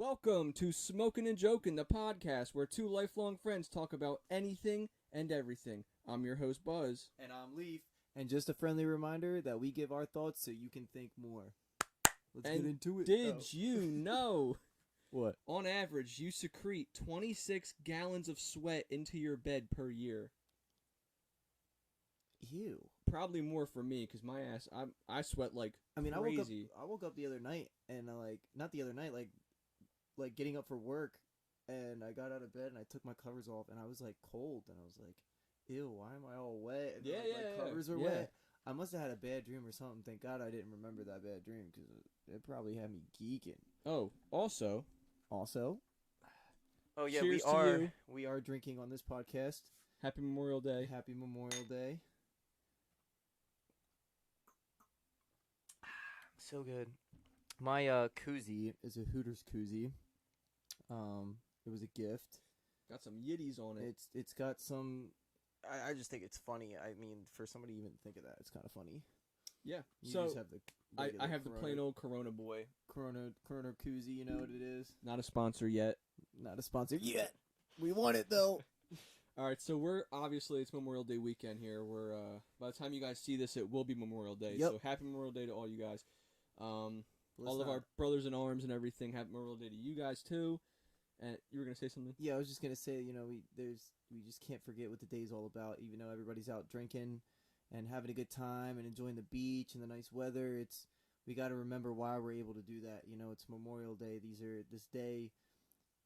Welcome to Smokin' and Jokin', the podcast where two lifelong friends talk about anything and everything. I'm your host, Buzz. And I'm Leaf. And just a friendly reminder that we give our thoughts so you can think more. Let's get into it. Did you know? What? On average, you secrete 26 gallons of sweat into your bed per year. Ew. Probably more for me, because my ass, I sweat like crazy. I woke up the other night, and not the other night, like getting up for work, and I got out of bed, and I took my covers off, and I was like cold, and I was like, ew, why am I all wet? And my covers were wet. I must have had a bad dream or something. Thank God I didn't remember that bad dream, because it probably had me geeking. Oh, also. Oh yeah, cheers we are drinking on this podcast. Happy Memorial Day. Happy Memorial Day. So good. My koozie is a Hooters koozie. It was a gift. Got some Yitties on it. It's got some. I just think it's funny. I mean, for somebody to even think of that, it's kind of funny. Yeah. You so just have I have the plain old Corona boy. Corona koozie. You know what it is? Not a sponsor yet. Not a sponsor yet. We want it though. All right, so it's Memorial Day weekend here. We're by the time you guys see this, it will be Memorial Day. Yep. So happy Memorial Day to all you guys. All of our brothers in arms and everything. Happy Memorial Day to you guys too. And you were gonna say something? Yeah, I was just gonna say, we just can't forget what the day's all about. Even though everybody's out drinking and having a good time and enjoying the beach and the nice weather, we got to remember why we're able to do that. It's Memorial Day. This day,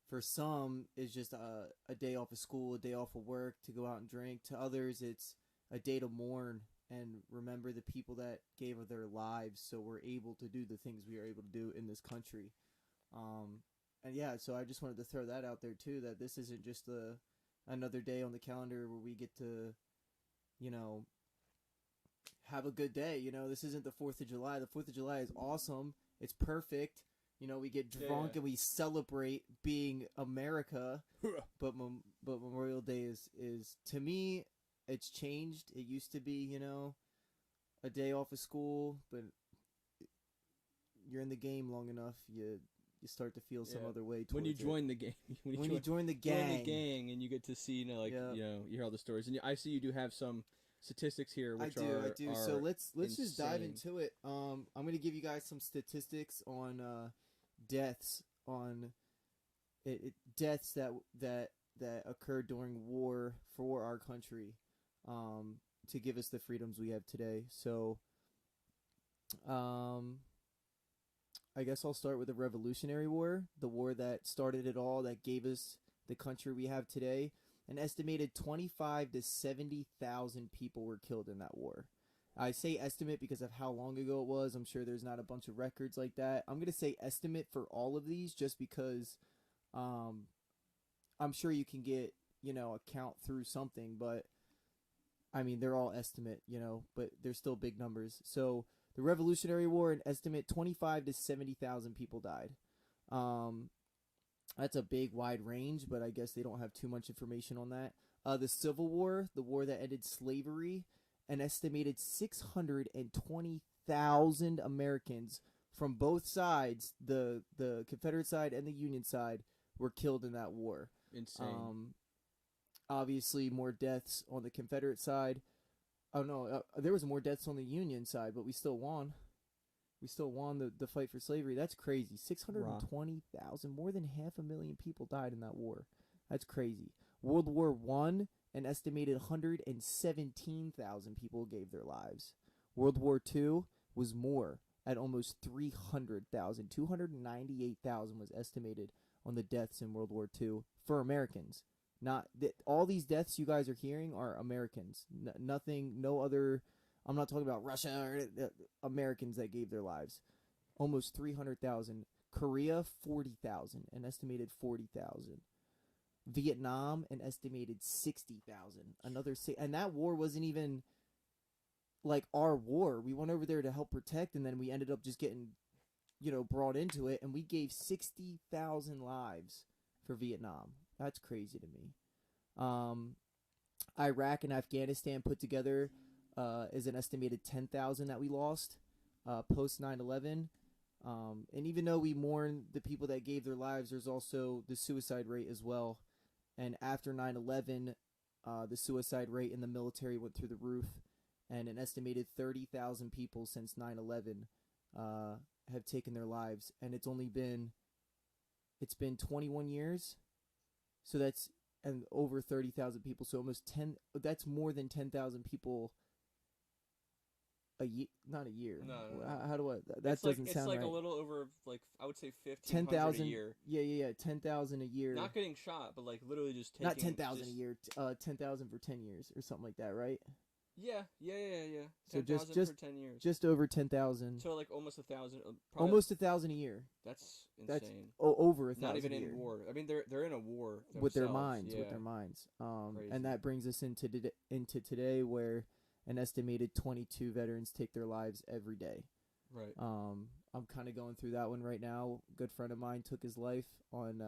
for some, is just a day off of school, a day off of work to go out and drink. To others, it's a day to mourn and remember the people that gave of their lives so we're able to do the things we are able to do in this country. And yeah, so I just wanted to throw that out there too, that this isn't just another day on the calendar where we get to, have a good day. This isn't the 4th of July. The 4th of July is awesome. It's perfect. We get drunk and we celebrate being America. but Memorial Day is to me, it's changed. It used to be, a day off of school, but you're in the game long enough, you start to feel some other way towards when you join the game. When you join the gang, and you get to see, you hear all the stories. And I see you do have some statistics here, which I do. So let's just dive insane. into it. I'm going to give you guys some statistics on deaths deaths that occurred during war for our country, to give us the freedoms we have today. So, I guess I'll start with the Revolutionary War, the war that started it all, that gave us the country we have today. An estimated 25 to 70,000 people were killed in that war. I say estimate because of how long ago it was. I'm sure there's not a bunch of records like that. I'm going to say estimate for all of these just because I'm sure you can get, a count through something, but I mean, they're all estimate, but they're still big numbers. So the Revolutionary War, an estimate 25 to 70,000 people died. That's a big, wide range, but I guess they don't have too much information on that. The Civil War, the war that ended slavery, an estimated 620,000 Americans from both sides, the Confederate side and the Union side, were killed in that war. Insane. Obviously, more deaths on the Confederate side. Oh, no, there was more deaths on the Union side, but we still won. We still won the fight for slavery. That's crazy. 620,000, more than 500,000 people died in that war. That's crazy. World War I, an estimated 117,000 people gave their lives. World War II was more, at almost 300,000. 298,000 was estimated on the deaths in World War II for Americans. All these deaths you guys are hearing are Americans. Nothing, no other. I'm not talking about Russia or Americans that gave their lives. Almost 300,000. Korea, 40,000, an estimated 40,000. Vietnam, an estimated 60,000. And that war wasn't even like our war. We went over there to help protect, and then we ended up just getting, brought into it, and we gave 60,000 lives for Vietnam. That's crazy to me. Iraq and Afghanistan put together is an estimated 10,000 that we lost post 9/11. And even though we mourn the people that gave their lives, there's also the suicide rate as well. And after 9/11, the suicide rate in the military went through the roof, and an estimated 30,000 people since 9/11 have taken their lives, and it's been 21 years, so that's and over 30,000 people, so almost 10. That's more than 10,000 people a year, not a year. No. How do I? That doesn't sound right. It's like a little over, like, I would say 1,500 a year. Yeah. 10,000 a year. Not getting shot, but like literally just taking. Not 10,000 a year. 10,000 for 10 years or something like that, right? Yeah. So 10,000 for 10 years. Just over 10,000. So like almost 1,000. Almost 1,000 a year. That's insane. Over 1,000. Not even a year. in war. I mean, they're in a war with their themselves. minds. Crazy. And that brings us into today, where an estimated 22 veterans take their lives every day. Right. I'm kind of going through that one right now. A good friend of mine took his life on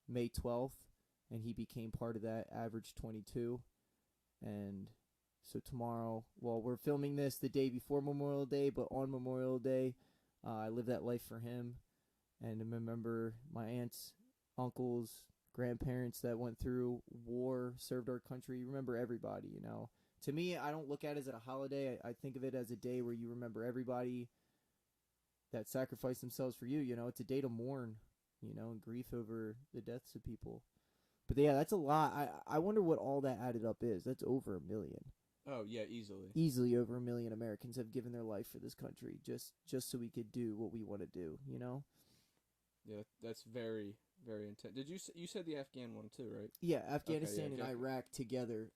May 12th, and he became part of that average 22. And so tomorrow, well, we're filming this the day before Memorial Day, but on Memorial Day, I live that life for him. And I remember my aunts, uncles, grandparents that went through war, served our country. Remember everybody, you know. To me, I don't look at it as a holiday. I think of it as a day where you remember everybody that sacrificed themselves for you. You know, it's a day to mourn, you know, and grief over the deaths of people. But yeah, that's a lot. I wonder what all that added up is. That's over 1 million. Oh yeah, easily. Easily over 1 million Americans have given their life for this country just so we could do what we want to do. You know. Yeah, that's very, very intense. Did you said the Afghan one too, right? Yeah, Afghanistan and Iraq together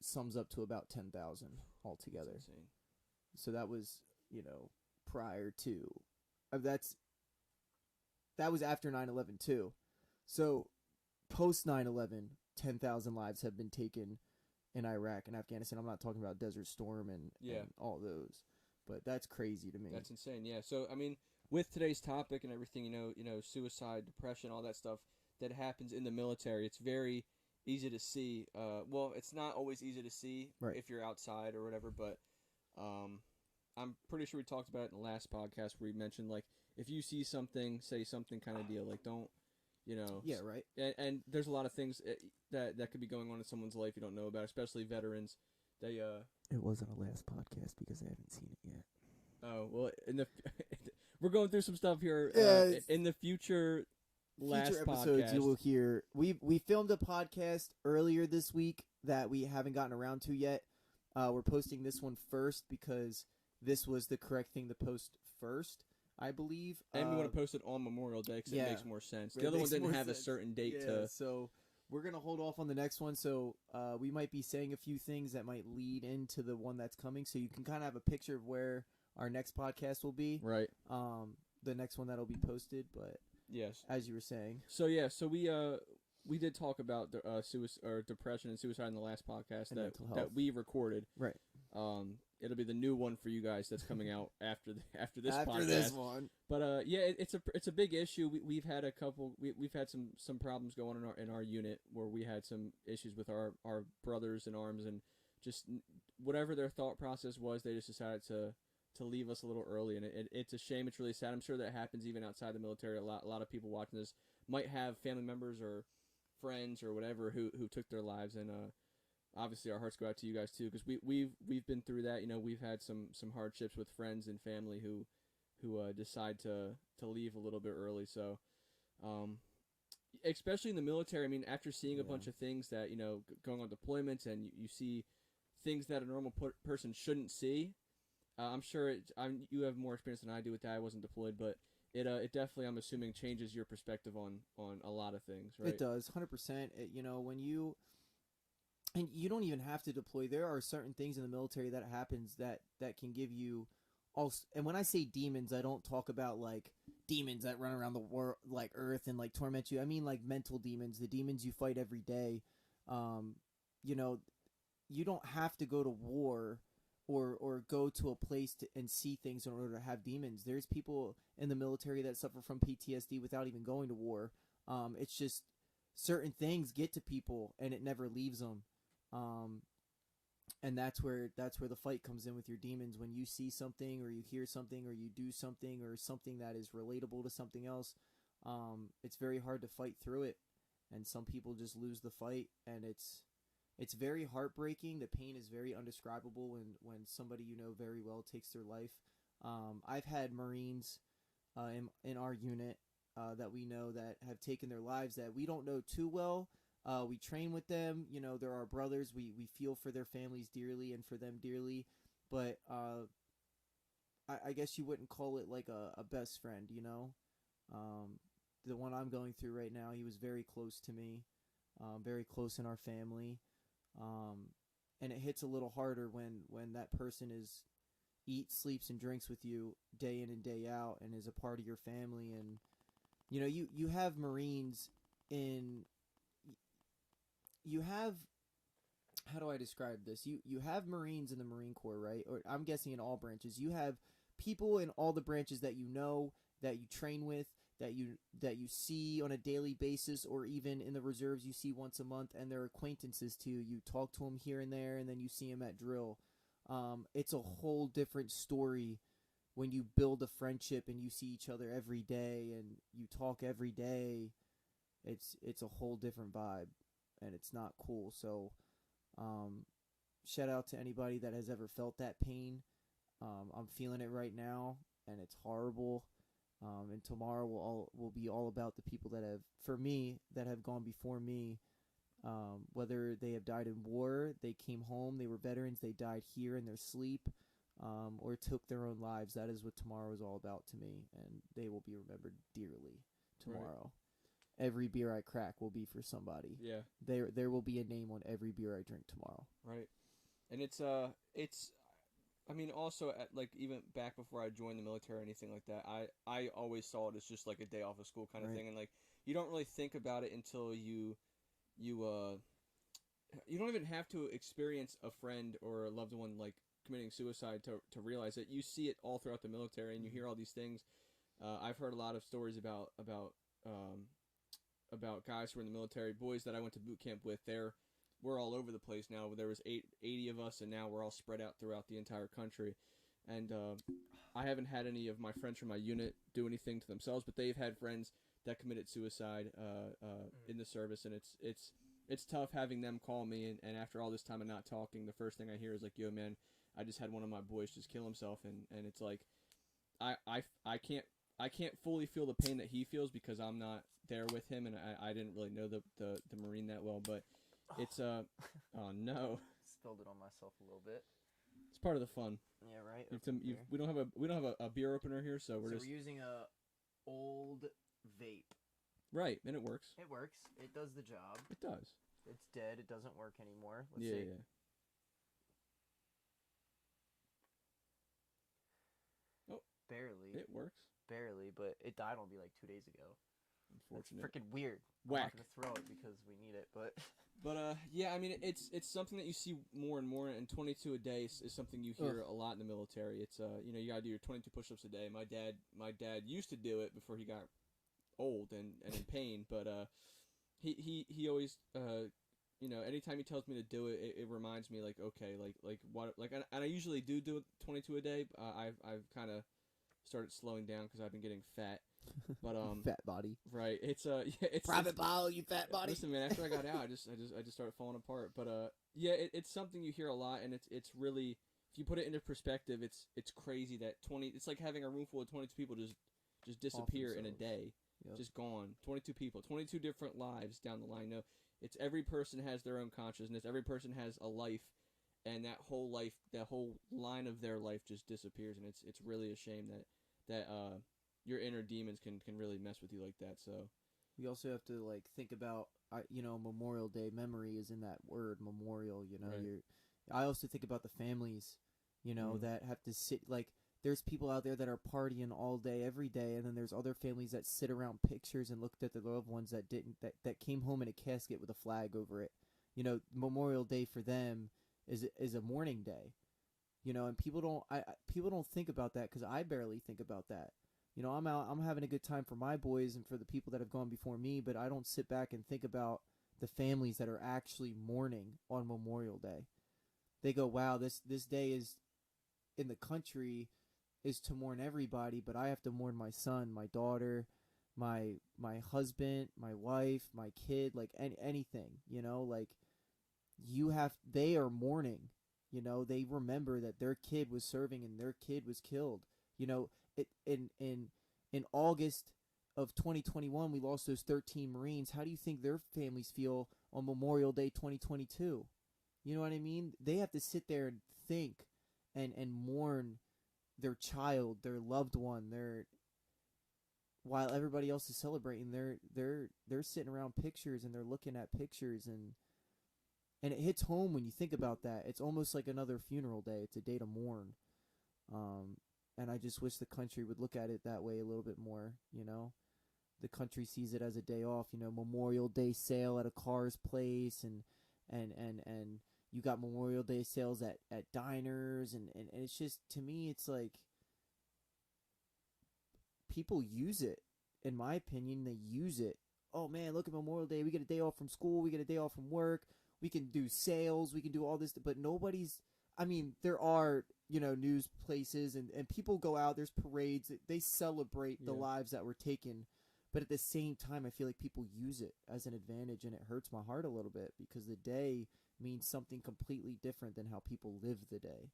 sums up to about 10,000 altogether. That's insane. So that was, you know, prior to that was after 9/11 too. So post 9/11, 10,000 lives have been taken in Iraq and Afghanistan. I'm not talking about Desert Storm and all those, but that's crazy to me. That's insane. Yeah. So I mean, with today's topic and everything, you know, suicide, depression, all that stuff that happens in the military, it's very easy to see. Well, it's not always easy to see if you're outside or whatever, but I'm pretty sure we talked about it in the last podcast where we mentioned, like, if you see something, say something kind of deal, like, don't, you know. Yeah, right. And there's a lot of things that could be going on in someone's life you don't know about, especially veterans. They It wasn't a last podcast because I haven't seen it yet. Oh, well, we're going through some stuff here in the future episodes podcast. You will hear. We filmed a podcast earlier this week that we haven't gotten around to yet. We're posting this one first because this was the correct thing to post first, I believe. And we want to post it on Memorial Day because it makes more sense. The other one didn't have a certain date to. So we're going to hold off on the next one. So we might be saying a few things that might lead into the one that's coming. So you can kind of have a picture of where our next podcast will be. Right. The next one that'll be posted. But yes, as you were saying. So so we did talk about suicide or depression and suicide in the last podcast that we recorded. Right. It'll be the new one for you guys that's coming out after this podcast. After this one. But it's a big issue. We've had a couple. We've had some problems going on in our unit where we had some issues with our brothers in arms, and just whatever their thought process was, they just decided to leave us a little early, and it's a shame. It's really sad. I'm sure that happens even outside the military. A lot of people watching this might have family members or friends or whatever who took their lives, and obviously our hearts go out to you guys too, because we've been through that. You know, we've had some hardships with friends and family who decide to leave a little bit early. So especially in the military, I mean, after seeing a bunch of things that, you know, going on deployments, and you see things that a normal person shouldn't see. I'm sure you have more experience than I do with that. I wasn't deployed, but it definitely, I'm assuming, changes your perspective on a lot of things, right? It does, 100%. You know, when you don't even have to deploy. There are certain things in the military that happens that can give you also. And when I say demons, I don't talk about like demons that run around the world, like Earth, and like torment you. I mean like mental demons, the demons you fight every day. You know, you don't have to go to war or go to a place and see things in order to have demons. There's people in the military that suffer from PTSD without even going to war. It's just certain things get to people and it never leaves them. and that's where the fight comes in with your demons. When you see something or you hear something or you do something or something that is relatable to something else, it's very hard to fight through it, and some people just lose the fight, and it's very heartbreaking. The pain is very undescribable when somebody you know very well takes their life. I've had Marines in our unit that we know that have taken their lives that we don't know too well. We train with them. You know, they're our brothers. We feel for their families dearly and for them dearly. But I guess you wouldn't call it like a best friend, you know? The one I'm going through right now, he was very close to me, very close in our family. And it hits a little harder when that person eats, sleeps, and drinks with you day in and day out and is a part of your family. And, you know, you have Marines in... You have, how do I describe this? You have Marines in the Marine Corps, right? Or I'm guessing in all branches. You have people in all the branches that you know, that you train with, that you see on a daily basis, or even in the reserves you see once a month, and they're acquaintances to you. You talk to them here and there, and then you see them at drill. It's a whole different story when you build a friendship and you see each other every day and you talk every day. It's a whole different vibe. And it's not cool. So, shout out to anybody that has ever felt that pain. I'm feeling it right now, and it's horrible. And tomorrow will be all about the people that have gone before me. Whether they have died in war, they came home, they were veterans, they died here in their sleep, or took their own lives. That is what tomorrow is all about to me, and they will be remembered dearly tomorrow. Right. Every beer I crack will be for somebody. Yeah. There will be a name on every beer I drink tomorrow. Right. And it's I mean, also like even back before I joined the military or anything like that, I always saw it as just like a day off of school kind of thing, and like you don't really think about it until you don't even have to experience a friend or a loved one like committing suicide to realize it. You see it all throughout the military, and you hear all these things. I've heard a lot of stories about guys who were in the military, boys that I went to boot camp with. We're all over the place now. There was 80 of us, and now we're all spread out throughout the entire country. And I haven't had any of my friends from my unit do anything to themselves, but they've had friends that committed suicide in the service, and it's tough having them call me, and after all this time of not talking, the first thing I hear is like, "Yo, man, I just had one of my boys just kill himself," and it's like, I can't fully feel the pain that he feels because I'm not there with him, and I didn't really know the Marine that well, but it's oh no, spilled it on myself a little bit. It's part of the fun. Yeah, right. We don't have a beer opener here, so we're using a old vape. Right, and it works. It works. It does the job. It does. It's dead. It doesn't work anymore. Let's see. Yeah. Oh, barely. It works. Barely, but it died on me like 2 days ago. Unfortunate. That's freaking weird. Whack. I'm not gonna throw it because we need it, but. But yeah, I mean, it's something that you see more and more, and 22 a day is something you hear a lot in the military. It's you gotta do your 22 push-ups a day. My dad used to do it before he got old and in pain, but he always anytime he tells me to do it, it reminds me like, okay, like what, like, and I usually do it 22 a day. I've kind of started slowing down because I've been getting fat. But fat body. Right. It's private ball, you fat body. Listen, man, after I got out, I just started falling apart. But it's something you hear a lot, and it's really, if you put it into perspective, it's crazy that it's like having a room full of 22 people just disappear in a day. Yep. Just gone. 22 people, 22 different lives down the line. No, it's every person has their own consciousness. Every person has a life, and that whole line of their life just disappears, and it's really a shame that your inner demons can really mess with you like that. So we also have to like think about Memorial Day. Memory is in that word, memorial. Right. I also think about the families, that have to sit. Like, there's people out there that are partying all day, every day, and then there's other families that sit around pictures and looked at their loved ones that came home in a casket with a flag over it. Memorial Day for them is a mourning day. And people don't think about that, because I barely think about that. I'm out, I'm having a good time for my boys and for the people that have gone before me, but I don't sit back and think about the families that are actually mourning on Memorial Day. they go, wow, this day is in the country is to mourn everybody, but I have to mourn my son, my daughter, my husband, my wife, my kid, like anything, you know, like they are mourning, you know, they remember that their kid was serving and their kid was killed. You know, it in August of 2021 we lost those 13 Marines. How do you think their families feel on Memorial Day 2022? You know what I mean? They have to sit there and think and mourn their child, their loved one, their while everybody else is celebrating. They're sitting around pictures and they're looking at pictures, and it hits home when you think about that. It's almost like another funeral day. It's a day to mourn. And I just wish the country would look at it that way a little bit more, you know. The country sees it as a day off, you know, Memorial Day sale at a car's place, and you got Memorial Day sales at diners, and it's just, to me, it's like people use it. In my opinion, they use it. Oh man, look at Memorial Day. We get a day off from school. We get a day off from work. We can do sales. We can do all this, but nobody's. I mean, there are, you know, news places and people go out. There's parades. They celebrate the lives that were taken. But at the same time, I feel like people use it as an advantage, and it hurts my heart a little bit because the day means something completely different than how people live the day.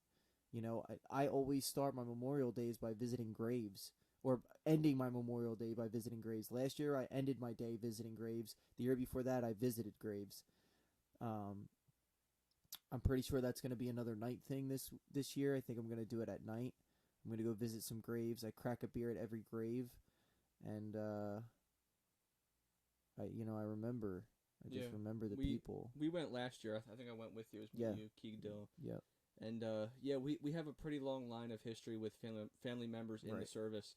You know, I always start my Memorial Days by visiting graves, or ending my Memorial Day by visiting graves. Last year, I ended my day visiting graves. The year before that, I visited graves. I'm pretty sure that's going to be another night thing this year. I think I'm going to do it at night. I'm going to go visit some graves. I crack a beer at every grave, and I remember. I just remember the people. We went last year. I think I went with you. It was me, you, Keeg Dill. Yep. And we have a pretty long line of history with family members in the service,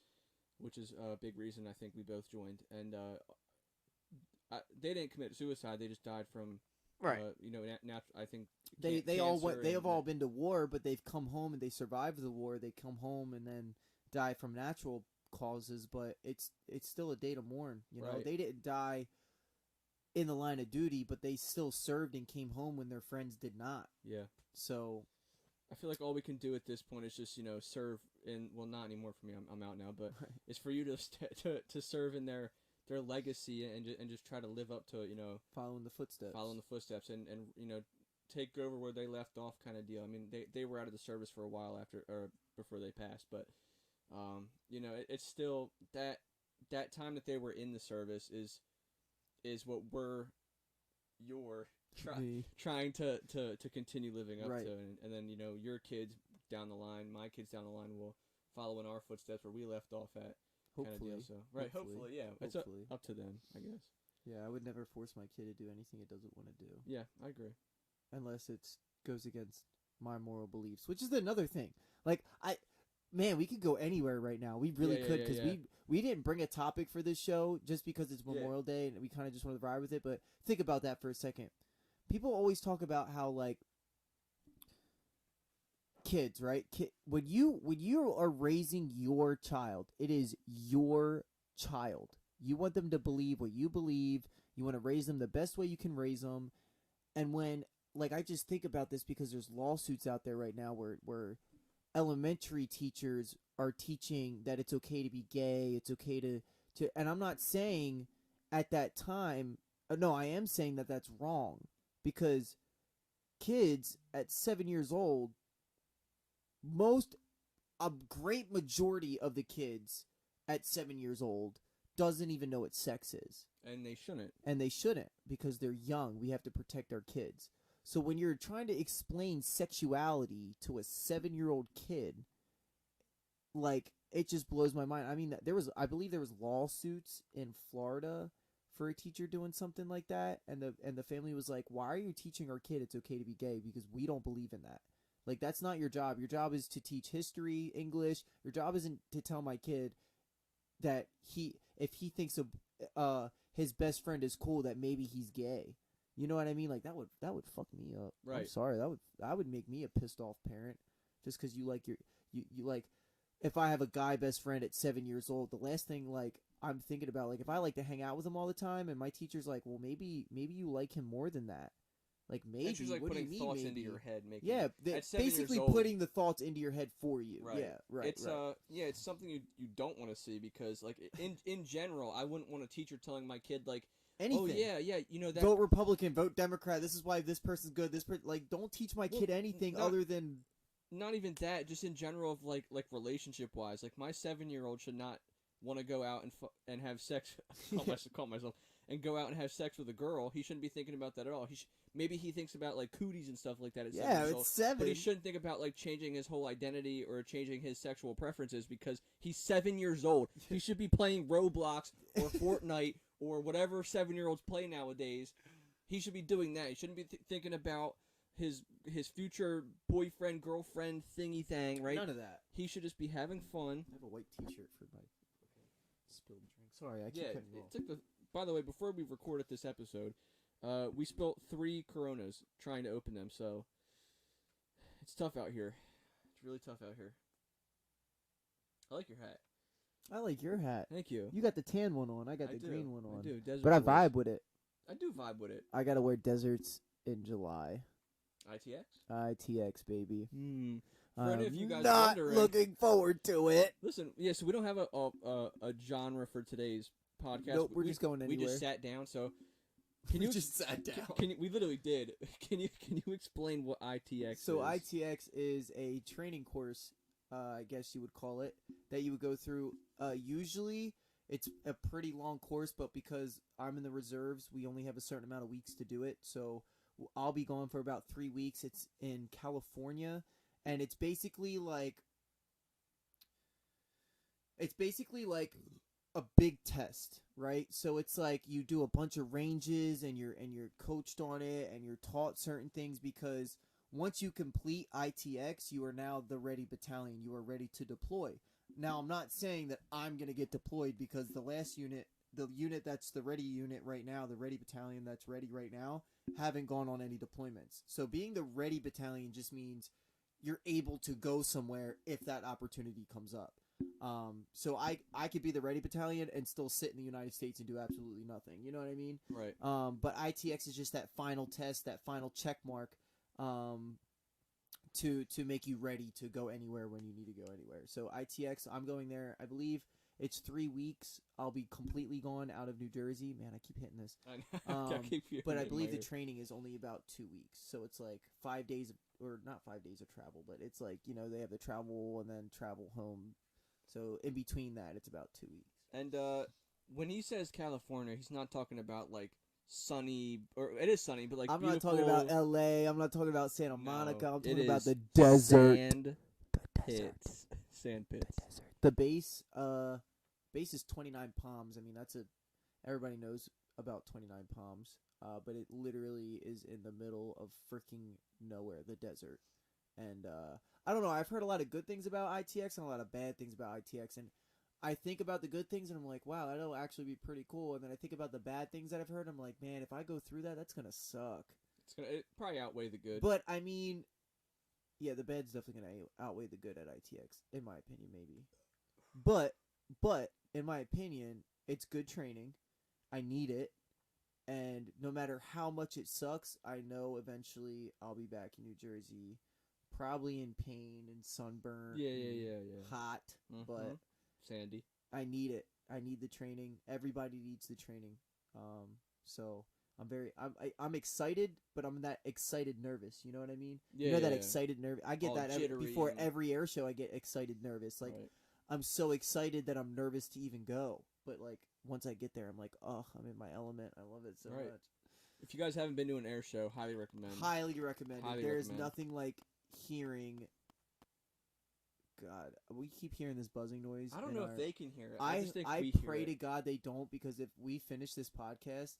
which is a big reason I think we both joined. And they didn't commit suicide; they just died from I think they have all been to war, but they've come home and they survived the war. They come home and then die from natural causes, but it's still a day to mourn. You know, they didn't die in the line of duty, but they still served and came home when their friends did not. Yeah. So I feel like all we can do at this point is just serve in. Well, not anymore for me. I'm out now, but it's for you to serve in their legacy and just try to live up to following the footsteps and take over where they left off, kind of deal. I mean, they were out of the service for a while after or before they passed, but it's still that time that they were in the service is what you're trying to continue living up to, and then your kids down the line, my kids down the line will follow in our footsteps where we left off at. Hopefully. Kind of deal, so. Hopefully, yeah. It's up to them, I guess. Yeah, I would never force my kid to do anything it doesn't want to do. Yeah, I agree. Unless it goes against my moral beliefs, which is another thing. Like, we could go anywhere right now. We really could, because we didn't bring a topic for this show just because it's Memorial Day and we kind of just want to ride with it. But think about that for a second. People always talk about how, like, kids, right? When you are raising your child, it is your child. You want them to believe what you believe. You want to raise them the best way you can raise them. And when, like, I just think about this because there's lawsuits out there right now where elementary teachers are teaching that it's okay to be gay, it's okay to and I'm not saying at that time, no, I am saying that that's wrong, because kids at 7 years old, a great majority of the kids at 7 years old doesn't even know what sex is. And they shouldn't. Because they're young. We have to protect our kids. So when you're trying to explain sexuality to a 7-year-old kid, like, it just blows my mind. I mean, I believe there was lawsuits in Florida for a teacher doing something like that, and the family was like, "Why are you teaching our kid it's okay to be gay? Because we don't believe in that." Like, that's not your job. Your job is to teach history, English. Your job isn't to tell my kid that if he thinks his best friend is cool, that maybe he's gay. You know what I mean? Like, that would fuck me up. Right. I'm sorry. That would make me a pissed off parent, just because you like you like, if I have a guy best friend at 7 years old, the last thing, like, I'm thinking about, like, if I like to hang out with him all the time and my teacher's like, well, maybe you like him more than that. Like, maybe. It's just like What do you putting mean, thoughts maybe? into your head, making Yeah, at 7 years basically old, putting the thoughts into your head for you. Right. Yeah, right. It's right. it's something you don't want to see, because like in general, I wouldn't want a teacher telling my kid like, Anything. oh yeah, you know that. Vote Republican, vote Democrat. This is why this person's good. Like, don't teach my kid anything other than. Not even that. Just in general, of like relationship wise, like my 7-year-old should not want to go out and have sex. call myself and go out and have sex with a girl. He shouldn't be thinking about that at all. Maybe he thinks about like cooties and stuff like that at 7 years old. 7. But he shouldn't think about like changing his whole identity or changing his sexual preferences because he's 7 years old. He should be playing Roblox or Fortnite or whatever 7-year-olds play nowadays. He should be doing that. He shouldn't be thinking about his future boyfriend, girlfriend, thingy thing, right? None of that. He should just be having fun. I have a white T-shirt for my spilled drink. Sorry, I keep cutting you off. By the way, before we recorded this episode, we spilled 3 Coronas trying to open them, so it's tough out here. It's really tough out here. I like your hat. I like your hat. Thank you. You got the tan one on. I got the green one on. I do. Desert but I Boys. vibe with it. I do vibe with it. I gotta wear deserts in July. ITX? ITX, baby. For any of you guys not wondering, looking forward to it. Listen, yeah, so we don't have a genre for today's podcast. Nope, we're just going anywhere. We just sat down, so Can you just sat down? We literally did. Can you explain what ITX is? So ITX is a training course, I guess you would call it, that you would go through. Usually, it's a pretty long course, but because I'm in the reserves, we only have a certain amount of weeks to do it. So I'll be gone for about 3 weeks. It's in California, and it's basically like a big test, right? So it's like you do a bunch of ranges and you're coached on it and you're taught certain things, because once you complete ITX, you are now the ready battalion. You are ready to deploy. Now, I'm not saying that I'm going to get deployed, because the last unit, the unit that's the ready unit right now, the ready battalion that's ready right now, haven't gone on any deployments. So being the ready battalion just means you're able to go somewhere if that opportunity comes up. So I could be the ready battalion and still sit in the United States and do absolutely nothing. You know what I mean? Right. But ITX is just that final test, that final check mark, to make you ready to go anywhere when you need to go anywhere. So ITX, I'm going there. I believe it's 3 weeks. I'll be completely gone out of New Jersey. Man, I keep hitting this. But I believe the training is only about 2 weeks. So it's like 5 days, or not 5 days of travel, but it's like, they have the travel and then travel home. So in between that, it's about 2 weeks. And when he says California, he's not talking about like sunny, or it is sunny, but like I'm beautiful. not talking about LA. I'm not talking about Santa Monica. I'm talking about the desert. Sand pits. Sand pits. The base is 29 Palms. I mean, everybody knows about 29 Palms. But it literally is in the middle of freaking nowhere, the desert. And I don't know. I've heard a lot of good things about ITX and a lot of bad things about ITX. And I think about the good things and I'm like, wow, that'll actually be pretty cool. And then I think about the bad things that I've heard. And I'm like, man, if I go through that, that's gonna suck. It probably outweigh the good. But I mean, yeah, the bad's definitely gonna outweigh the good at ITX, in my opinion, maybe. But in my opinion, it's good training. I need it. And no matter how much it sucks, I know eventually I'll be back in New Jersey, probably in pain and sunburn. Yeah. Hot, but sandy. I need it. I need the training. Everybody needs the training. So I'm excited, but I'm that excited nervous. You know what I mean? Yeah, that excited nervous. I get all that jittery before and... every air show. I get excited nervous. Like right. I'm so excited that I'm nervous to even go. But like once I get there, I'm like, oh, I'm in my element. I love it so much. If you guys haven't been to an air show, highly recommend. Highly recommend. There's nothing like hearing. God, we keep hearing this buzzing noise. I don't know if they can hear it. I just think I we pray hear to it. God they don't, because if we finish this podcast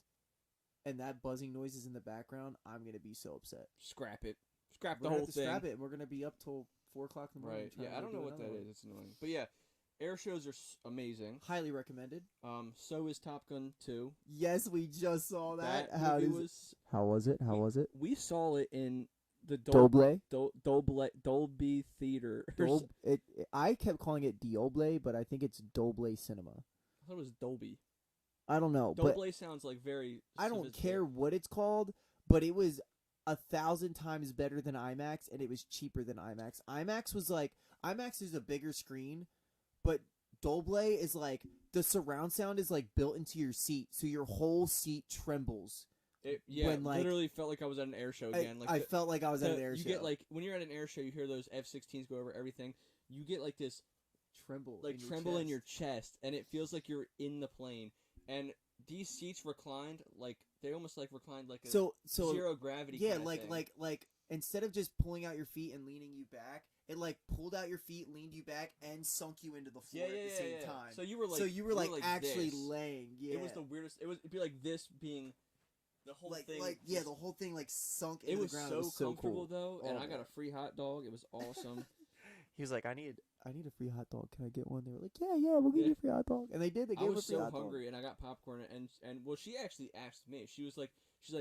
and that buzzing noise is in the background, I'm gonna be so upset. Scrap it. Scrap the whole thing. Scrap it, and we're gonna be up till 4 o'clock in the morning. Right. Yeah, I don't know what that is. It's annoying. But yeah, air shows are amazing. Highly recommended. So is Top Gun 2. Yes, we just saw that. How was it? How was it? We saw it in the Dolby Theater. I kept calling it Doble, but I think it's Doble Cinema. I thought it was Dolby. I don't know. Doble sounds like very. I don't care what it's called, but it was 1,000 times better than IMAX, and it was cheaper than IMAX. IMAX is a bigger screen, but Dolby is like the surround sound is like built into your seat, so your whole seat trembles. It literally felt like I was at an air show again. I felt like I was at an air show. You get like when you're at an air show, you hear those F-16s go over everything. You get like this tremble in your chest, and it feels like you're in the plane. And these seats reclined like they almost like reclined like a zero gravity. Yeah, kind of thing. like instead of just pulling out your feet and leaning you back, it like pulled out your feet, leaned you back, and sunk you into the floor at the same time. So you were like actually this. laying. Yeah, it was the weirdest. It'd be like this being the whole thing. The whole thing like sunk into the ground. It was so comfortable cool. though, and I got a free hot dog. It was awesome. He was like, I need a free hot dog. Can I get one? They were like, yeah, we'll give you a free hot dog. And they did. They gave us a free hot dog. I was so hungry, and I got popcorn. And well, she actually asked me. She's like,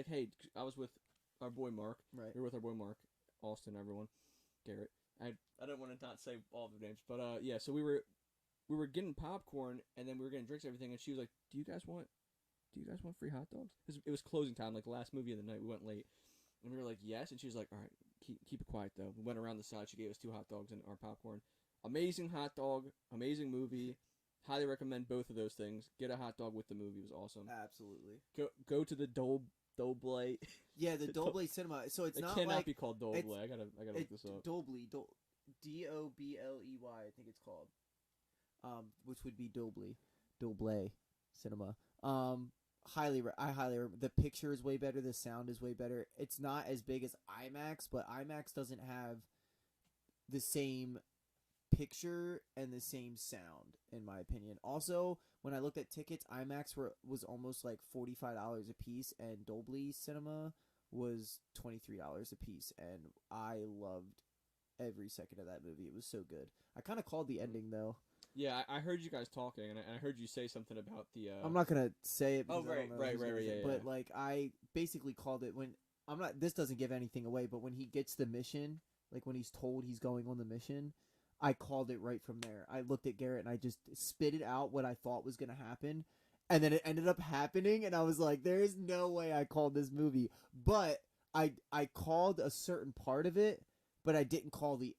hey, I was with our boy Mark. Right. We were with our boy Mark, Austin, everyone, Garrett. I don't want to not say all the names, but yeah. So we were getting popcorn, and then we were getting drinks, and everything. And she was like, do you guys want free hot dogs? It was closing time, like the last movie of the night. We went late, and we were like, yes. And she was like, all right. Keep it quiet though. We went around the side. She gave us 2 hot dogs and our popcorn. Amazing hot dog, amazing movie. Highly recommend both of those things. Get a hot dog with the movie. It was awesome. Absolutely. Go to the Dolby. Yeah, the Dolby Cinema. So it cannot be called Dolby. I gotta look this up. Dolby, Dobley, I think it's called. Which would be Dolby Cinema. I highly the picture is way better, the sound is way better. It's not as big as IMAX, but IMAX doesn't have the same picture and the same sound, in my opinion. Also, when I looked at tickets, IMAX was almost like $45 a piece, and Dolby Cinema was $23 a piece, and I loved every second of that movie. It was so good. I kind of called the ending though. Yeah, I heard you guys talking, and I heard you say something about the. I'm not gonna say it. Oh right. But like, I basically called it when I'm not. This doesn't give anything away, but when he gets the mission, like when he's told he's going on the mission, I called it right from there. I looked at Garrett and I just spitted out what I thought was gonna happen, and then it ended up happening, and I was like, "There is no way I called this movie." But I called a certain part of it, but I didn't call the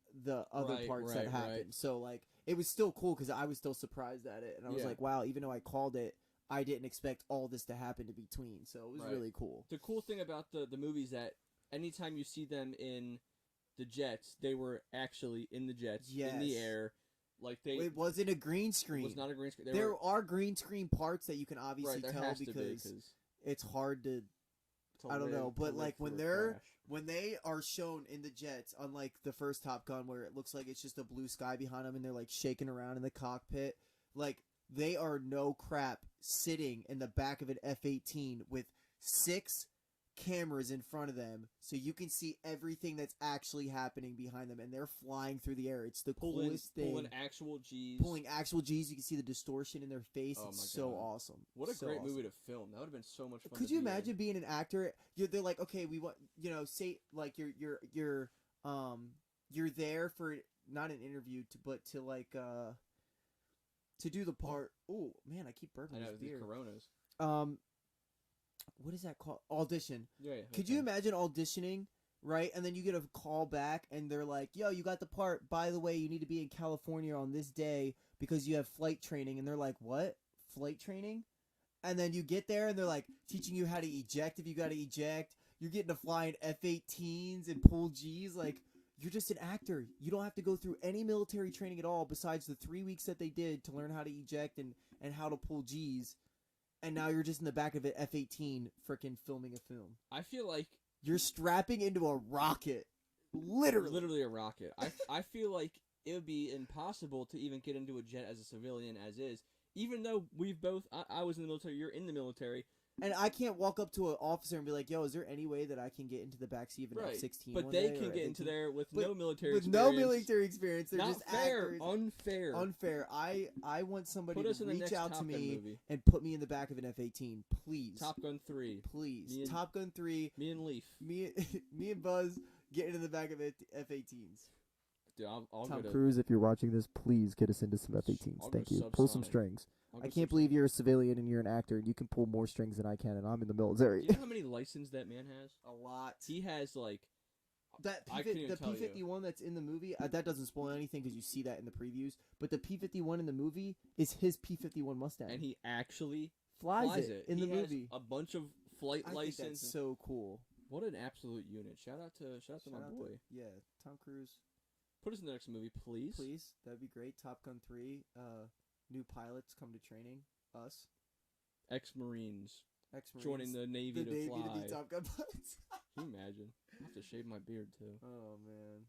other parts that happened. Right. So like. It was still cool because I was still surprised at it, and I was like, "Wow!" Even though I called it, I didn't expect all this to happen in between. So it was really cool. The cool thing about the movies that anytime you see them in the jets, they were actually in the jets in the air, like it wasn't a green screen. It was not a green screen. There are green screen parts that you can obviously tell because it's hard to. I don't know, but like when they are shown in the jets, unlike the first Top Gun where it looks like it's just a blue sky behind them and they're like shaking around in the cockpit, like they are no crap sitting in the back of an F-18 with 6 cameras in front of them so you can see everything that's actually happening behind them, and they're flying through the air. It's the coolest thing. Pulling actual G's. You can see the distortion in their face. It's so awesome. What a great movie to film. That would have been so much fun. Could you imagine being an actor? They're like, okay, we want, say like you're there for not an interview but to like to do the part. Oh man, I keep burping this beer. Coronas. What is that called? Audition. Yeah. Could you imagine auditioning, right? And then you get a call back, and they're like, "Yo, you got the part. By the way, you need to be in California on this day because you have flight training." And they're like, "What? Flight training?" And then you get there, and they're like teaching you how to eject if you got to eject. You're getting to fly in F-18s and pull Gs. Like, you're just an actor. You don't have to go through any military training at all besides the 3 weeks that they did to learn how to eject and how to pull Gs. And now you're just in the back of an F-18 freaking filming a film. I feel like you're strapping into a rocket. Literally a rocket. I feel like it would be impossible to even get into a jet as a civilian as is. Even though we've both, I was in the military, you're in the military. And I can't walk up to an officer and be like, "Yo, is there any way that I can get into the backseat of an F-16?" But they can get into there with no military experience. With no military experience. They're just fair. Actors. Unfair. I want somebody to reach out to me and put me in the back of an F-18, please. Top Gun 3. Please. Top Gun 3. Me and Leaf. Me and Buzz get into the back of F-18s. Dude, I'll Tom go to Cruise, if you're watching this, please get us into some F-18s. I'll go Thank you. Pull some subsonic. strings. I'll I go can't subsonic. believe you're a civilian and you're an actor and you can pull more strings than I can, and I'm in the military. Do you know how many licenses that man has? A lot. He has like That I couldn't even the tell you. P-51 that's in the movie, that doesn't spoil anything because you see that in the previews. But the P-51 in the movie is his P-51 Mustang. and he actually flies it in he the has movie. a bunch of flight I think license. that's so cool. What an absolute unit! Shout out to my boy. Yeah, Tom Cruise. Put us in the next movie, please. Please, that'd be great. Top Gun 3. New pilots come to training. Us. Ex-Marines Ex-Marines. joining the Navy to fly. to be Top Gun pilots. Can you imagine? I have to shave my beard too. Oh man,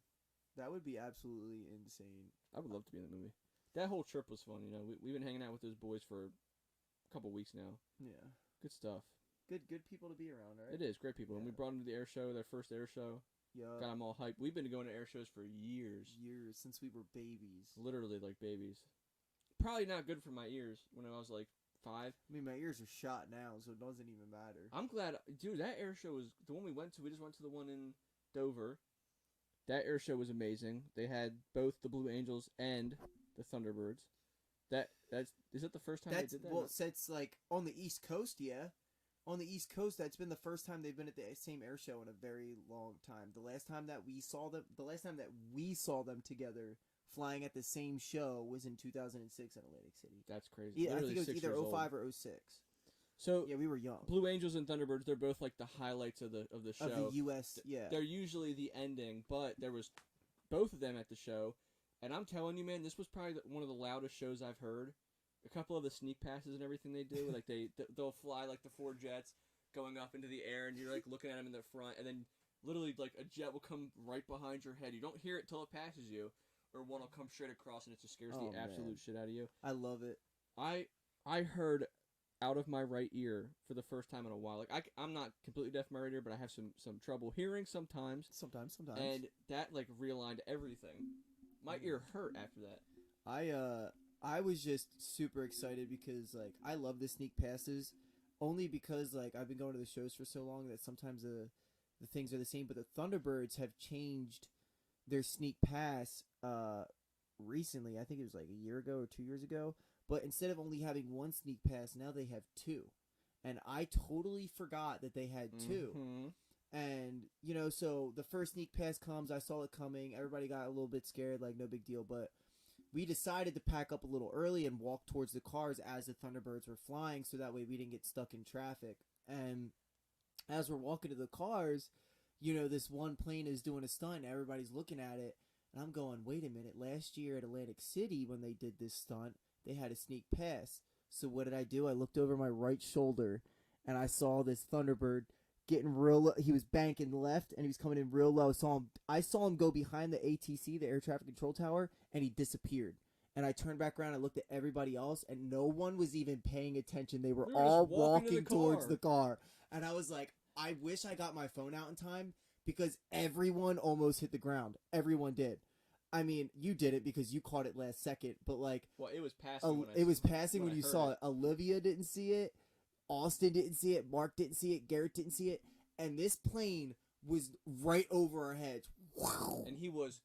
that would be absolutely insane. I would love to be in the movie. That whole trip was fun. You know, we've been hanging out with those boys for a couple weeks now. Yeah, Good stuff. good people to be around, right? It is great people, and we Yeah. brought them to the air show, their first air show. Yeah, Got them all hyped. We've been going to air shows for years, years since we were babies. literally like babies. Probably not good for my ears when I was like 5. I mean, my ears are shot now, so it doesn't even matter. I'm glad, dude. That air show was the one we went to. We just went to the one in Dover. That air show was amazing. They had both the Blue Angels and the Thunderbirds. Is it the first time they did that? Well, it's like on the East Coast, yeah. On the East Coast, that's been the first time they've been at the same air show in a very long time. The last time that we saw them together flying at the same show was in 2006 in Atlantic City. That's crazy. Yeah, I Literally think it was 6 either years old. 05 or 06. So Yeah, we were young. Blue Angels and Thunderbirds, they're both like the highlights of the show. Of the U.S., yeah. They're usually the ending, but there was both of them at the show, and I'm telling you, man, this was probably one of the loudest shows I've heard. A couple of the sneak passes and everything they do, like they'll fly like the 4 jets going up into the air, and you're like looking at them in the front, and then literally like a jet will come right behind your head. You don't hear it till it passes you, or one will come straight across, and it just scares the absolute shit out of you. I love it. I heard out of my right ear for the first time in a while. Like I'm not completely deaf in my right ear, but I have some trouble hearing sometimes. Sometimes. And that like realigned everything. My ear hurt after that. I was just super excited because like I love the sneak passes, only because like I've been going to the shows for so long that sometimes the things are the same. But the Thunderbirds have changed their sneak pass recently. I think it was like a year ago or 2 years ago. But instead of only having one sneak pass, now they have 2. And I totally forgot that they had 2. Mm-hmm. And, you know, so the first sneak pass comes, I saw it coming, everybody got a little bit scared, like no big deal, but we decided to pack up a little early and walk towards the cars as the Thunderbirds were flying, so that way we didn't get stuck in traffic. And as we're walking to the cars, you know, this one plane is doing a stunt, and everybody's looking at it, and I'm going, wait a minute, last year at Atlantic City when they did this stunt, they had a sneak pass. So what did I do? I looked over my right shoulder, and I saw this Thunderbird getting real low. He was banking left, and he was coming in real low. I saw him go behind the ATC, the Air Traffic Control Tower, and he disappeared. And I turned back around and looked at everybody else, and no one was even paying attention. They were all walking towards the car. And I was like, I wish I got my phone out in time, because everyone almost hit the ground. Everyone did. I mean, you did it because you caught it last second, but like, well, it was passing. it was passing when you saw it. it. Olivia didn't see it. Austin didn't see it. Mark didn't see it. Garrett didn't see it. And this plane was right over our heads. Wow. And he was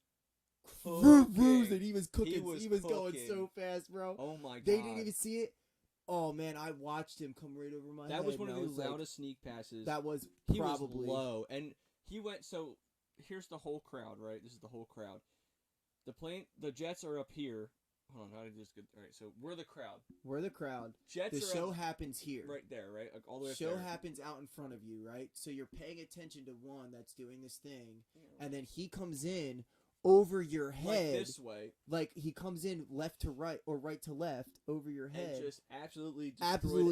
and he was cooking. He was going cooking. so fast, bro. Oh my god. They didn't even see it. Oh man, I watched him come right over my head. That was one of the like, loudest sneak passes. That was he probably was low, and he went. So here's the whole crowd, right? This is the whole crowd. The jets are up here. Hold on, how did this get? All right, so we're the crowd. We're the crowd. Jets the are show up happens here. right there, right? Like, all the way up show there. happens out in front of you, right? So you're paying attention to one that's doing this thing, and then he comes in over your head. Like this way. Like he comes in left to right or right to left over your head. And just absolutely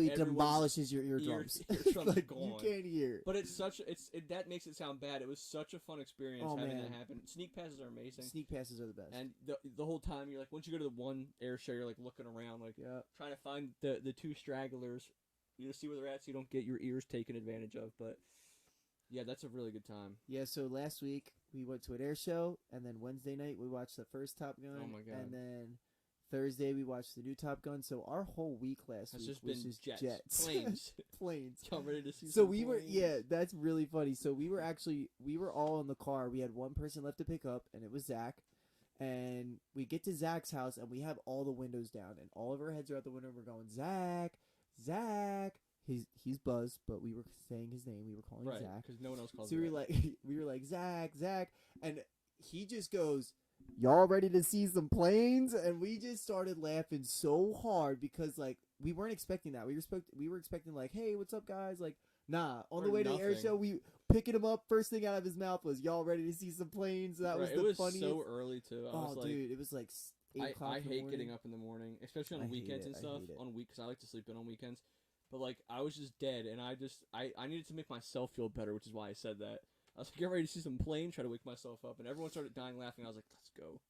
demolishes your eardrums. Eardrums like, gone. You can't hear. But it's that makes it sound bad. It was such a fun experience having that happen. Sneak passes are amazing. Sneak passes are the best. And the whole time you're like, once you go to the one air show, you're like looking around, like trying to find the 2 stragglers, you know, see where they're at, so you don't get your ears taken advantage of. But yeah, that's a really good time. Yeah, so last week we went to an air show, and then Wednesday night we watched the first Top Gun. Oh my god! And then Thursday we watched the new Top Gun. So our whole week last week was just jets. Planes. Planes. Y'all ready to see So some we planes? were, that's really funny. So we were all in the car. We had one person left to pick up, and it was Zach. And we get to Zach's house, and we have all the windows down, and all of our heads are out the window, and we're going, Zach, Zach. He's Buzz, but we were saying his name. We were calling him Zach. Because no one else calls So him we that. were like, Zach, Zach, and he just goes, y'all ready to see some planes? And we just started laughing so hard because like we weren't expecting that. We were expecting like, hey, what's up, guys? Like, nah. On the way to the air show, we picking him up. First thing out of his mouth was, y'all ready to see some planes? That was the funniest. It was so early too. Dude, it was like 8 o'clock. I in the hate morning. getting up in the morning, especially on weekends and stuff. Because I like to sleep in on weekends. But like I was just dead, and I needed to make myself feel better, which is why I said that. I was like, get ready to see some planes, try to wake myself up, and everyone started dying laughing. I was like, let's go.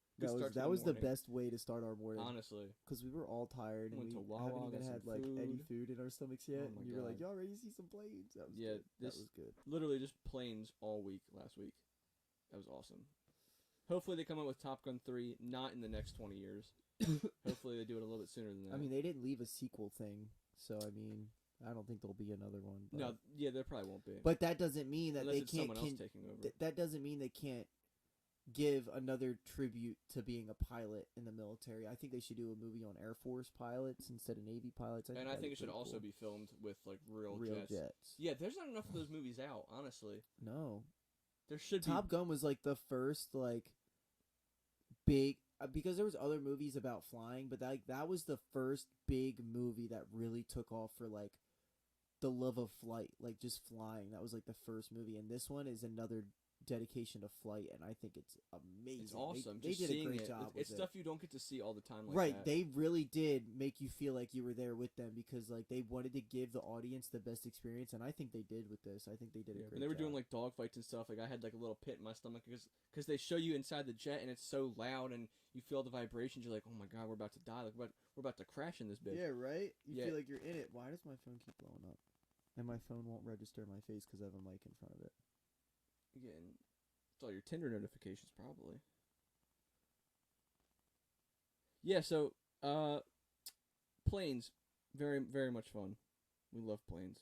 That was the best way to start our morning, honestly, because we were all tired and we haven't even had like any food in our stomachs yet. And you were like, y'all ready to see some planes? That was good. That was good. Literally just planes all week last week. That was awesome. Hopefully they come out with Top Gun 3, not in the next 20 years. Hopefully they do it a little bit sooner than that. I mean, they didn't leave a sequel thing, so I mean, I don't think there'll be another one. But... No, yeah, there probably won't be. But that doesn't mean that unless they it's can't. Someone else taking over. That doesn't mean they can't give another tribute to being a pilot in the military. I think they should do a movie on Air Force pilots instead of Navy pilots. I think it should also be filmed with like real jets. Yeah, there's not enough of those movies out, honestly. No, there should be. Top Gun was like the first like big. Because there was other movies about flying, but that was the first big movie that really took off for like the love of flight, like just flying. That was like the first movie, and this one is another dedication to flight, and I think it's amazing. It's awesome. They did a great job. It's stuff you don't get to see all the time. Like right, that. They really did make you feel like you were there with them because like they wanted to give the audience the best experience, and I think they did with this. I think they did a great job. They were doing like dogfights and stuff. Like I had like a little pit in my stomach because they show you inside the jet, and it's so loud, and you feel the vibrations. You're like, oh my god, we're about to die. Like we're about to crash in this bitch. Yeah, right. You feel like you're in it. Why does my phone keep blowing up? And my phone won't register my face because I have a mic in front of it. Again, it's all your Tinder notifications, probably. Yeah, so, planes, very, very much fun. We love planes.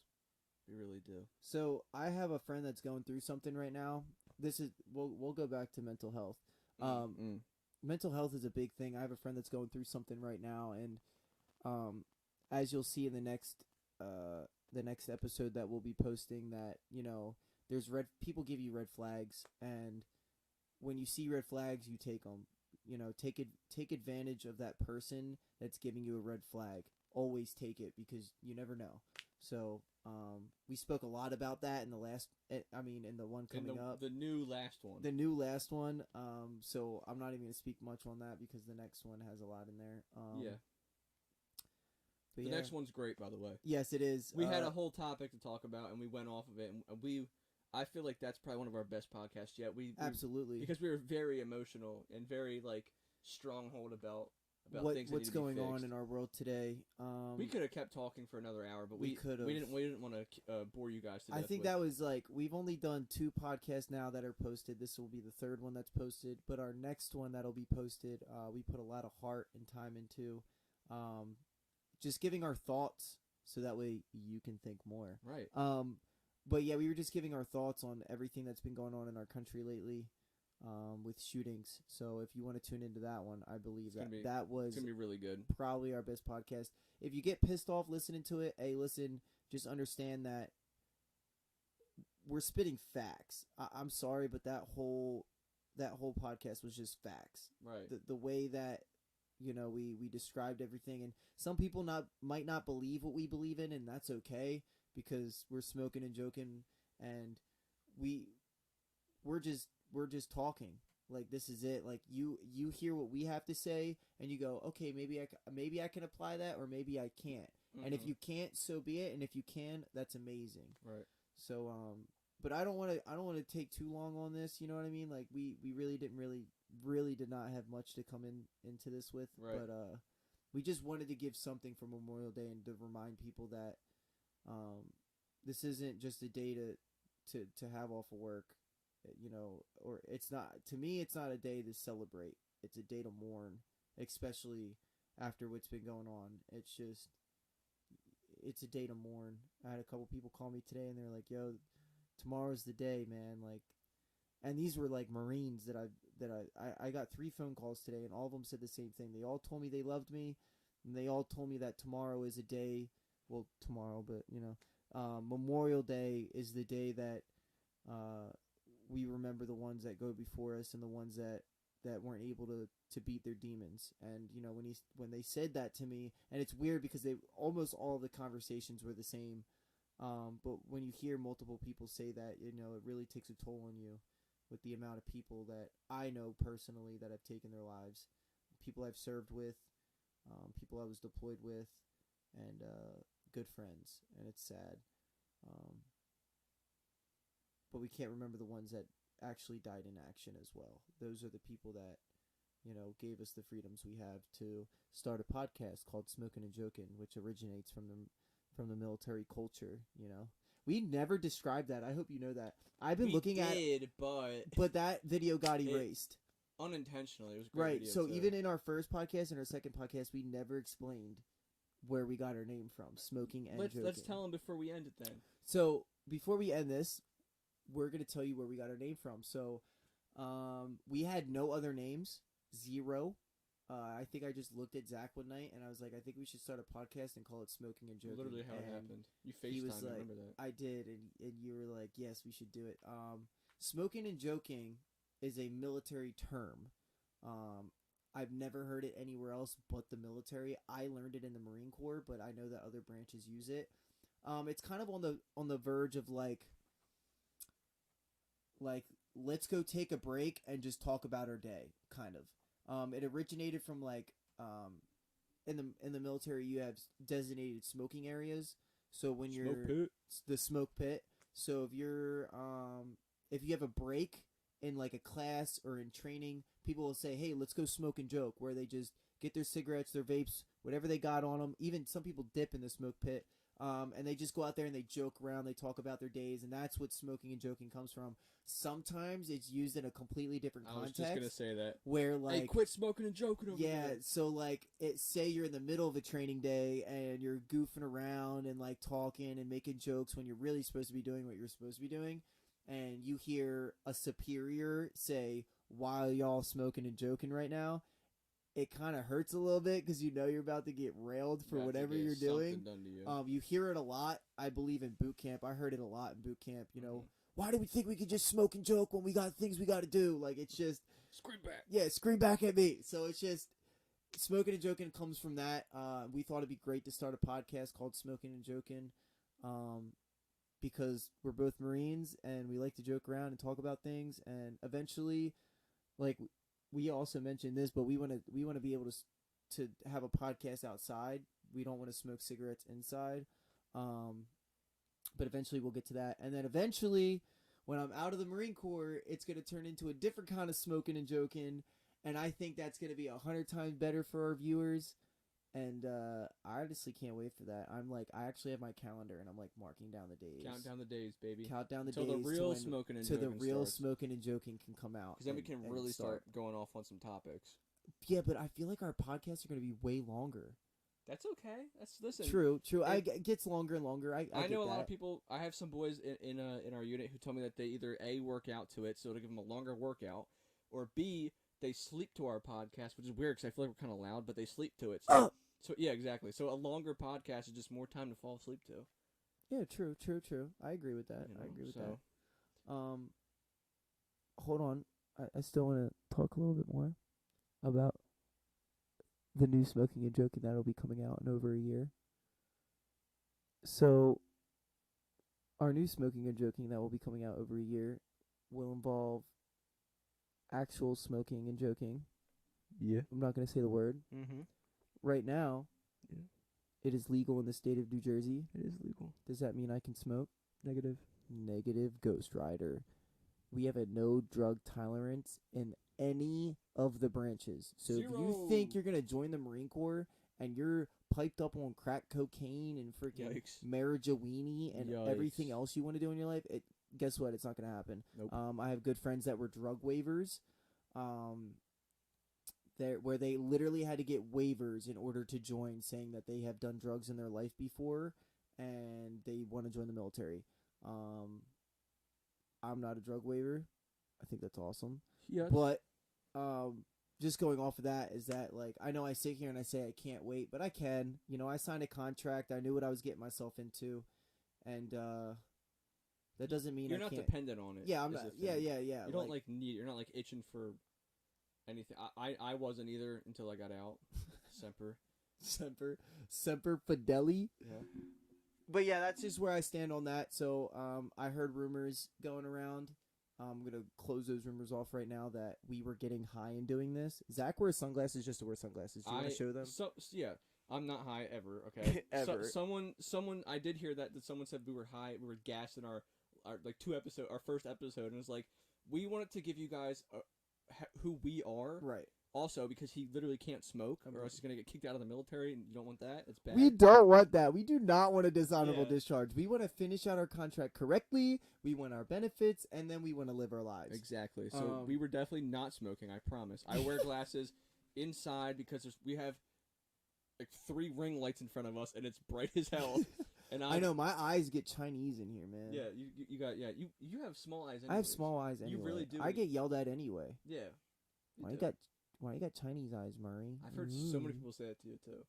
We really do. So, I have a friend that's going through something right now. We'll go back to mental health. Mental health is a big thing. I have a friend that's going through something right now, and, as you'll see in the next episode that we'll be posting, that there's people give you red flags, and when you see red flags, you take them. Take advantage of that person that's giving you a red flag. Always take it because you never know. So we spoke a lot about that in the one coming up, the new last one. So I'm not even gonna speak much on that because the next one has a lot in there. Yeah. But the next one's great, by the way. Yes, it is. We had a whole topic to talk about, and we went off of it. And I feel like that's probably one of our best podcasts yet. Absolutely, because we were very emotional and very like stronghold about what's going on in our world today. We could have kept talking for another hour, but we didn't want to bore you guys to death. I think that was like we've only done 2 podcasts now that are posted. This will be the 3rd one that's posted, but our next one that'll be posted, we put a lot of heart and time into. Just giving our thoughts so that way you can think more. Right. But yeah, we were just giving our thoughts on everything that's been going on in our country lately, with shootings. So if you want to tune into that one, I believe that was gonna be really good. Probably our best podcast. If you get pissed off listening to it, hey, listen, just understand that we're spitting facts. I'm sorry, but that whole podcast was just facts. Right. The way that we described everything, and some people might not believe what we believe in, and that's okay because we're smoking and joking, and we're just talking. Like, this is it. Like, you hear what we have to say, and you go, okay, maybe I can apply that, or maybe I can't. Mm-hmm. And if you can't, so be it. And if you can, that's amazing. Right. So but I don't want to take too long on this. You know what I mean? Like, we really did not have much to come into this with. Right. But we just wanted to give something for Memorial Day and to remind people that this isn't just a day to have off of work, or it's not, to me, it's not a day to celebrate. It's a day to mourn, especially after what's been going on. It's a day to mourn. I had a couple people call me today and they're like, yo, tomorrow's the day, man. Like, And these were like Marines that I got 3 phone calls today, and all of them said the same thing. They all told me they loved me, and they all told me that tomorrow is a day. Well, tomorrow, but Memorial Day is the day that we remember the ones that go before us and the ones that weren't able to beat their demons. And when they said that to me, and it's weird because they almost all the conversations were the same. But when you hear multiple people say that, it really takes a toll on you, with the amount of people that I know personally that have taken their lives, people I've served with, people I was deployed with, and good friends, and it's sad. But we can't remember the ones that actually died in action as well. Those are the people that gave us the freedoms we have to start a podcast called Smoking and Joking, which originates from the military culture. We never described that. I hope you know that. I've been looking at it, but that video got erased unintentionally. It was a great right. video So too. even in our first podcast and our second podcast, we never explained where we got our name from. Smoking and Joking. Let's tell them before we end it then. So before we end this, we're gonna tell you where we got our name from. So, we had no other names, 0. I think I just looked at Zach one night and I was like, I think we should start a podcast and call it Smoking and Joking. Literally how it And happened. You he was FaceTimed, like, I remember that. I did, and you were like, yes, we should do it. Smoking and Joking is a military term. I've never heard it anywhere else but the military. I learned it in the Marine Corps, but I know that other branches use it. It's kind of on the verge of like let's go take a break and just talk about our day, kind of. It originated from like in the military you have designated smoking areas. So when the smoke pit. So if you have a break in like a class or in training, people will say, hey, let's go smoke and joke, where they just get their cigarettes, their vapes, whatever they got on them. Even some people dip in the smoke pit. And they just go out there and they joke around, they talk about their days, and that's what Smoking and Joking comes from. Sometimes it's used in a completely different context. I was just going to say that. Where like, hey, quit smoking and joking over there. Yeah, so like, say you're in the middle of a training day and you're goofing around and like talking and making jokes when you're really supposed to be doing what you're supposed to be doing, and you hear a superior say, "Why are y'all smoking and joking right now?" It kind of hurts a little bit because you're about to get railed for whatever you're doing. Done to you. You hear it a lot, I believe, in boot camp. I heard it a lot in boot camp. Why do we think we could just smoke and joke when we got things we got to do? Like, it's just scream back. Yeah, scream back at me. So it's just Smoking and Joking comes from that. We thought it'd be great to start a podcast called Smoking and Joking, because we're both Marines and we like to joke around and talk about things. And eventually, like, we also mentioned this, but we want to be able to have a podcast outside. We don't want to smoke cigarettes inside. But eventually we'll get to that. And then eventually, when I'm out of the Marine Corps, it's going to turn into a different kind of Smoking and Joking. And I think that's going to be 100 times better for our viewers. And I honestly can't wait for that. I actually have my calendar, and I'm like marking down the days. Count down the days, baby. Count down the days days the real Smoking and Joking the real starts. Smoking and Joking can come out. Because then we can really start going off on some topics. Yeah, but I feel like our podcasts are going to be way longer. That's okay. Listen. True. It gets longer and longer. I know a lot of people. I have some boys in our unit who told me that they either A, work out to it, so it'll give them a longer workout, or B, they sleep to our podcast, which is weird because I feel like we're kind of loud, but they sleep to it. So yeah, exactly. So a longer podcast is just more time to fall asleep to. Yeah, true. I agree with that. I agree with that. Hold on. I still want to talk a little bit more about the new Smoking and Joking that'll be coming out in over a year. So, our new Smoking and Joking that will be coming out over a year will involve actual smoking and joking. Yeah. I'm not going to say the word. Mm-hmm. Right now, it is legal in the state of New Jersey. It is legal. Does that mean I can smoke? Negative. Ghost Rider. We have a no drug tolerance in any of the branches. So if you think you're going to join the Marine Corps and you're piped up on crack cocaine and freaking marijuana and everything else you want to do in your life, guess what? It's not going to happen. Nope. I have good friends that were drug waivers, where they literally had to get waivers in order to join, saying that they have done drugs in their life before and they want to join the military. I'm not a drug waiver. I think that's awesome. Yeah. But just going off of that is that, like, I know I sit here and I say I can't wait, but I can. You know, I signed a contract. I knew what I was getting myself into, and that doesn't mean you're I not can't. dependent on it. Yeah, I'm not. Yeah. You don't need. You're not like itching for anything. I wasn't either until I got out. Semper Fideli. Yeah. But yeah, that's just where I stand on that. So I heard rumors going around. I'm gonna close those rumors off right now that we were getting high in doing this. Zach wears sunglasses just to wear sunglasses. Do you want to show them? Yeah, I'm not high ever. Okay, Ever. Someone I did hear that someone said we were high. We were gassed in our like our first episode, and it was like we wanted to give you guys who we are. Right. Also, because he literally can't smoke, or else he's gonna get kicked out of the military, and you don't want that. It's bad. We don't want that. We do not want a dishonorable discharge. We want to finish out our contract correctly. We want our benefits, and then we want to live our lives. Exactly. So we were definitely not smoking. I promise. I wear glasses inside because we have like 3 ring lights in front of us, and it's bright as hell. And I know my eyes get Chinese in here, man. Yeah, you have small eyes. Anyways. I have small eyes anyway. You really do. I get yelled at anyway. Yeah. Why you got Chinese eyes, Murray? I've heard so many people say that to you too.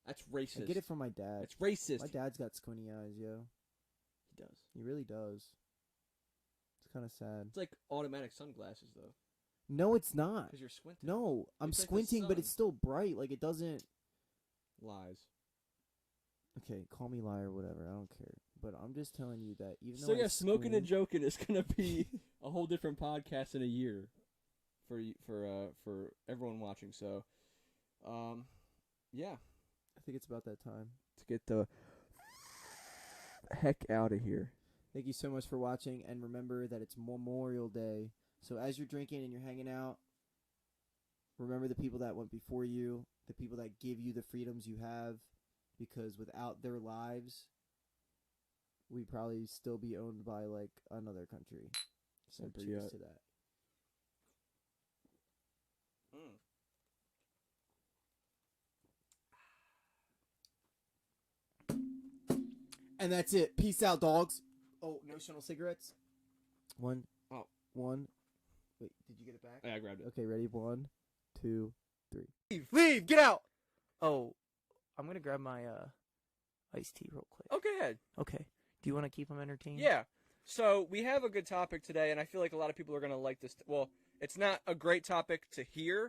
That's racist. I get it from my dad. It's racist. My dad's got squinty eyes, yo. He does. He really does. It's kind of sad. It's like automatic sunglasses, though. No, it's not. Because you're squinting. No, I'm it's squinting, like but it's still bright. Like, it doesn't... Lies. Okay, call me liar or whatever. I don't care. But I'm just telling you that even though So, yeah, smoking and joking is going to be a whole different podcast in a year. For everyone watching, so, yeah. I think it's about that time to get the heck out of here. Thank you so much for watching, and remember that it's Memorial Day. So as you're drinking and you're hanging out, remember the people that went before you, the people that give you the freedoms you have, because without their lives, we'd probably still be owned by like another country. So cheers to that. And that's it. Peace out, dogs. Oh, notional cigarettes. One. Wait, did you get it back? Yeah, I grabbed it. Okay, ready? 1, 2, 3. Leave! Get out! Oh, I'm gonna grab my iced tea real quick. Okay, ahead. Okay. Do you want to keep them entertained? Yeah. So we have a good topic today, and I feel like a lot of people are gonna like this. Well, it's not a great topic to hear,